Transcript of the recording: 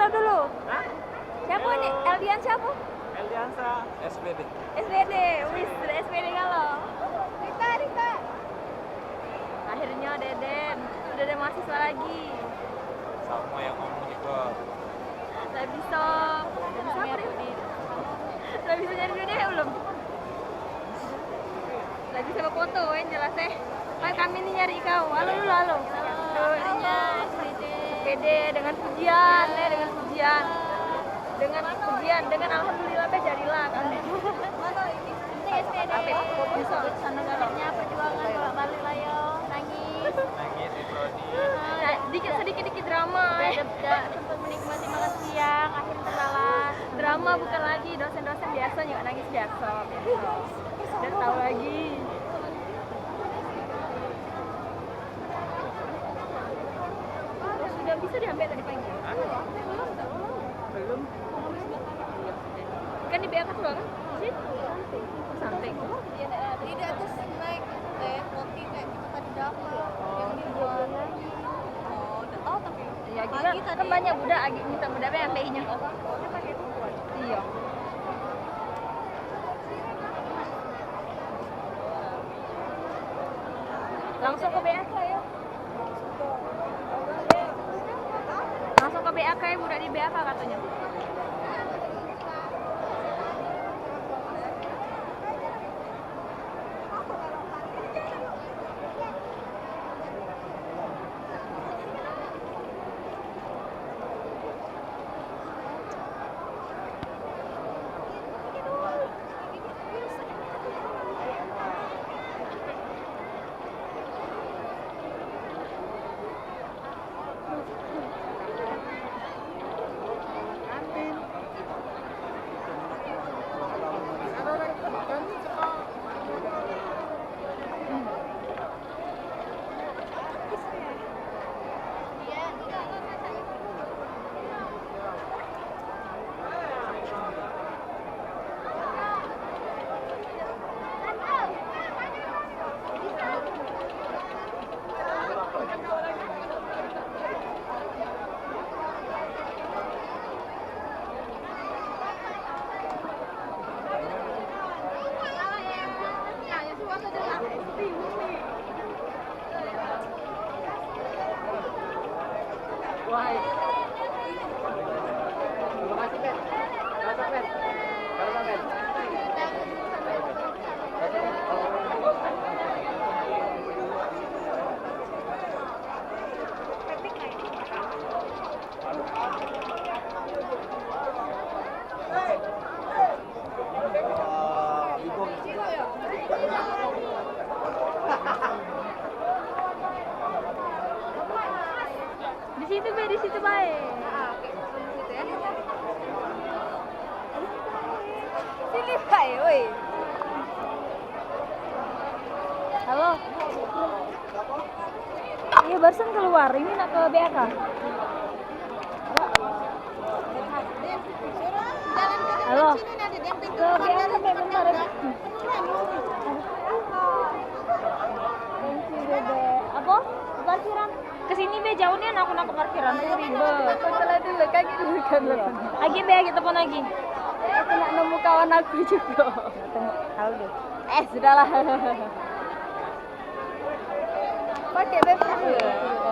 halo dulu. Hah? Siapa Halo. nih? Eldian siapa? Eldiansa SPD. SPD, wis sudah SPD kalau. Rita. Akhirnya Deden, sudah ada mahasiswa lagi. Sama yang ngomong juga. Lah bisa nyari dunia belum? Lah bisa foto yang jelas kami ini nyari kau. Halo dulu, halo. SPD dengan pujian, dengan alhamdulillah jadilah kami. SPD. Bisa sana galaknya perjuangan bolak-balik lah yo, nangis itu sedikit drama sempat menikmati makan siang, akhir terlalat. Drama bukan lagi dosen-dosen biasa juga nangis biasa. Udah tahu lagi. Oh, sudah bisa diambil tadi pagi? Belum. Kan di BK tuh kan? Di situ. Samping. Tidak terus naik roti kayak kita tadi dapat yang dibuat. Oh, tapi Ya kita kan banyak budak minta budaknya yang PI-nya kok. Iya. Langsung ke BAK ya. Langsung ke BAK ya, budak di BAK katanya. Wahai. Terima kasih, Ben. Kalau Ben. Di situ baik. Sini baik, woi. Halo. Iya barusan keluar, ini nak ke BAK. Halo. Ke BAK bentar. Apa? Parkiran. Kesini be jauh nih aku nak ke parkiran tuh ribet. Setelah dulu kaki dulu kan. Lagi be kita telepon lagi. Aku nak nemu kawan aku juga. Halo deh. Sudahlah. Pakai web dulu.